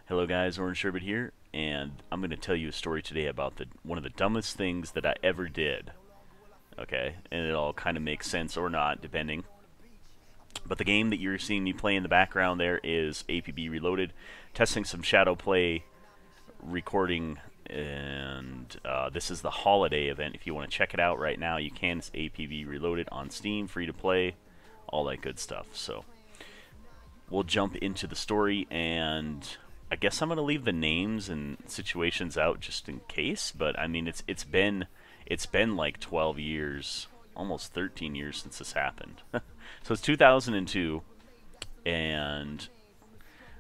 Hello guys, Orange Sherbet here, and I'm going to tell you a story today about one of the dumbest things that I ever did. Okay, and it all kind of makes sense or not, depending. But the game that you're seeing me play in the background there is APB Reloaded, testing some Shadow Play recording, and this is the holiday event. If you want to check it out right now, you can. It's APB Reloaded on Steam, free to play, all that good stuff. So we'll jump into the story, and I guess I'm gonna leave the names and situations out just in case. But I mean, it's been like 12 years, almost 13 years since this happened. So it's 2002, and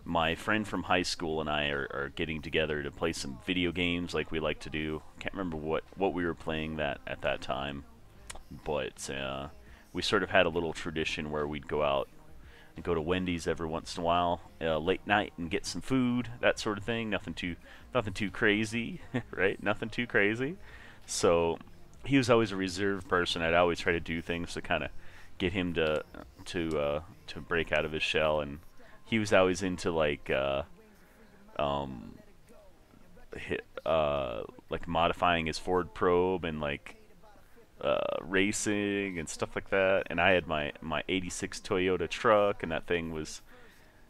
my friend from high school and I are getting together to play some video games like we like to do. Can't remember what we were playing that at that time, but we sort of had a little tradition where we'd go out and go to Wendy's every once in a while, late night, and get some food, that sort of thing. Nothing too crazy, right? Nothing too crazy. So he was always a reserved person. I'd always try to do things to kind of get him to break out of his shell, and he was always into um, like modifying his Ford Probe and like racing and stuff like that. And I had my '86 Toyota truck, and that thing was,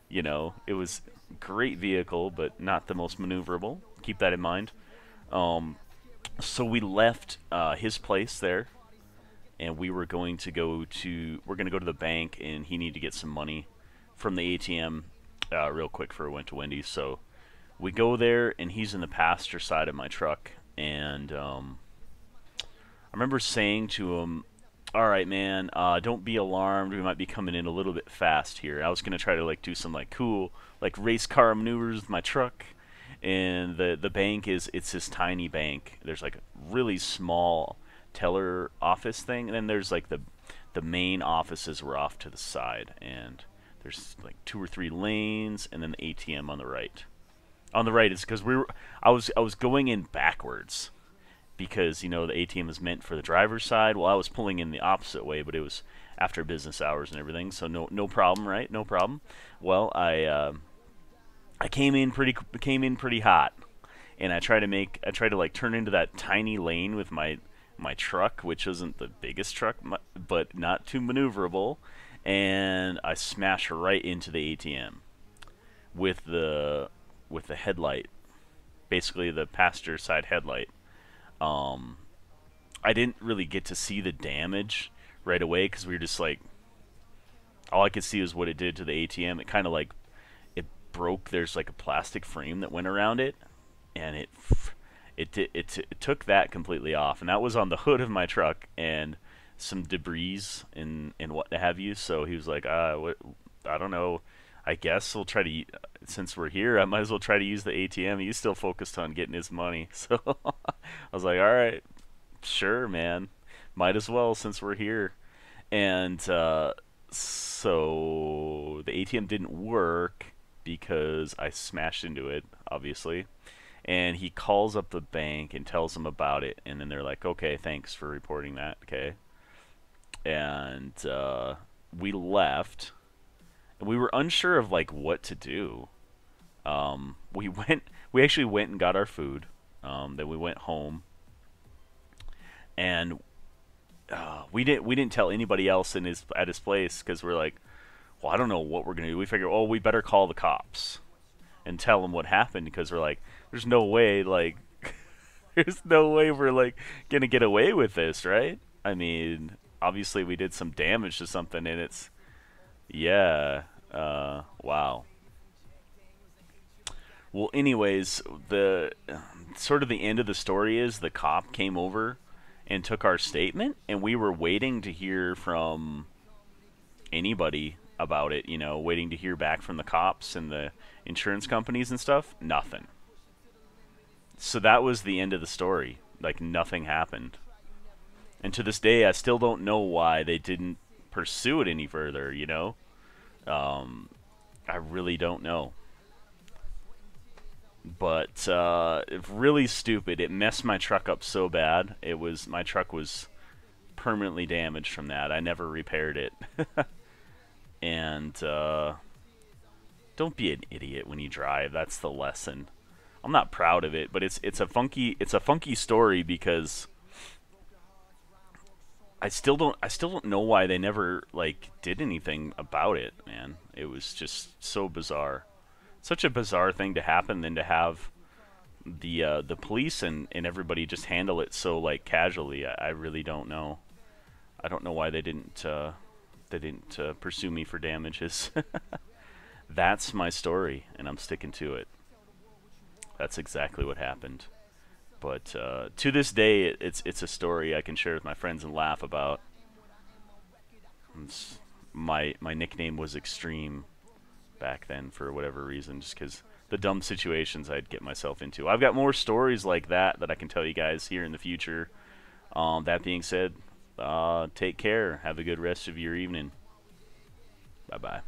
it was a great vehicle, but not the most maneuverable. Keep that in mind. Um, so we left his place there, and we're going to go to the bank, and he needed to get some money from the ATM real quick before we went to Wendy's. So we go there, and he's in the passenger side of my truck, and I remember saying to him, "All right, man, don't be alarmed. We might be coming in a little bit fast here." I was gonna try to like do some like cool like race car maneuvers with my truck, and the bank it's this tiny bank. There's like a really small teller office thing, and then there's like the main offices were off to the side, and there's like two or three lanes, and then the ATM on the right. On the right is because I was going in backwards because the ATM is meant for the driver's side. Well, I was pulling in the opposite way, but it was after business hours and everything, so no problem, right? No problem. Well, I came in pretty hot, and I tried to like turn into that tiny lane with my truck, which isn't the biggest truck, but not too maneuverable, and I smashed right into the ATM with the headlight, basically the passenger side headlight. um, I didn't really get to see the damage right away because we were just like, all I could see was what it did to the ATM. It kind of like it broke. There's like a plastic frame that went around it, and it took that completely off, and that was on the hood of my truck and some debris and what have you. So he was like, what? I don't know. I guess we'll try to. Since we're here, I might as well try to use the ATM. He's still focused on getting his money, so I was like, all right, sure, man, might as well since we're here. And so the ATM didn't work because I smashed into it, obviously. And he calls up the bank and tells them about it, and then they're like, okay, thanks for reporting that. Okay. And we left, and we were unsure of like what to do. We actually went and got our food. Then we went home, and we didn't tell anybody else at his place because we're like, well, I don't know what we're gonna do. We figured, oh, we better call the cops and tell them what happened because we're like, there's no way, like, there's no way we're like gonna get away with this, right? I mean, obviously we did some damage to something, and it's yeah, wow. Well, anyways, the sort of the end of the story is the cop came over and took our statement, and we were waiting to hear from anybody about it, waiting to hear back from the cops and the insurance companies and stuff. Nothing. So that was the end of the story. Like nothing happened. And to this day, I still don't know why they didn't pursue it any further. Um, I really don't know. But it's really stupid. It messed my truck up so bad. My truck was permanently damaged from that. I never repaired it. And Don't be an idiot when you drive. That's the lesson. I'm not proud of it, but it's a funky story because I still don't know why they never like did anything about it, man. It was just so bizarre. Such a bizarre thing to happen than to have the police and everybody just handle it so like casually. I really don't know. I don't know why they didn't pursue me for damages. That's my story, and I'm sticking to it. That's exactly what happened. But to this day, it's a story I can share with my friends and laugh about. My nickname was Extreme back then for whatever reason, just because the dumb situations I'd get myself into. I've got more stories like that I can tell you guys here in the future. That being said, take care. Have a good rest of your evening. Bye bye.